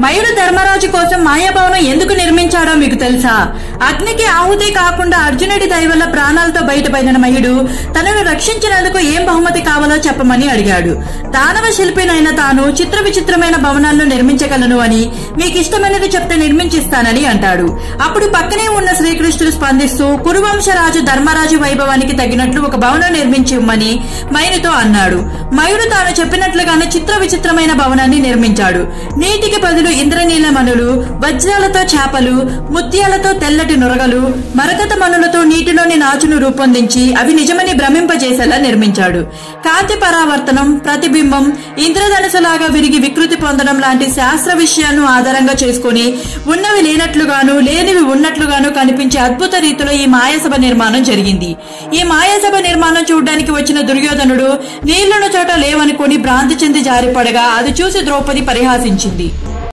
మయుడు ధర్మరాజు కోసం మాయాభవనం ఎందుకు నిర్మించాడో మీకు తెలుసా? అగ్నికి ఆహుతి కాకుండా అర్జునుడి దయ వల్ల ప్రాణాలతో బయటపడిన మయుడు తనను రక్షించినందుకు ఏం బహుమతి కావాలో చెప్పమని అడిగాడు. దానవ శిల్పినైన తాను చిత్ర విచిత్రమైన భవనాలను నిర్మించగలను అని, మీకు ఇష్టమైనది చెప్తే నిర్మించిస్తానని అంటాడు. అప్పుడు పక్కనే ఉన్న శ్రీకృష్ణుడు స్పందిస్తూ కురువంశరాజు ధర్మరాజు వైభవానికి తగినట్లు ఒక భవనం నిర్మించి ఇవ్వమని మయునితో అన్నాడు. మయుడు తాను చెప్పినట్లుగానే చిత్ర విచిత్రమైన భవనాన్ని నిర్మించాడు. నీటికి బదులు ఇంద్రనీల మనులు, వజ్రాలతో చేపలు, ముత్యాలతో తెల్లటి నురగలు, మరకత మనులతో నీటిలోని నాచును రూపొందించి అవి నిజమని భ్రమింపజేసేలా నిర్మించాడు. కాంతి పరావర్తనం, ప్రతిబింబం, ఇంద్రధనుసులాగా విరిగి వికృతి పొందడం లాంటి శాస్త్ర విషయాలను ఆధారంగా చేసుకుని ఉన్నవి లేనట్లుగాను లేనివి ఉన్నట్లుగాను కనిపించే అద్భుత రీతిలో ఈ మాయాసభ నిర్మాణం జరిగింది. ఈ మాయాసభ నిర్మాణం చూడడానికి వచ్చిన దుర్యోధనుడు నీళ్లను చోట లేవనుకుని భ్రాంతి చెంది జారిపడగా అది చూసి ద్రౌపది పరిహాసించింది.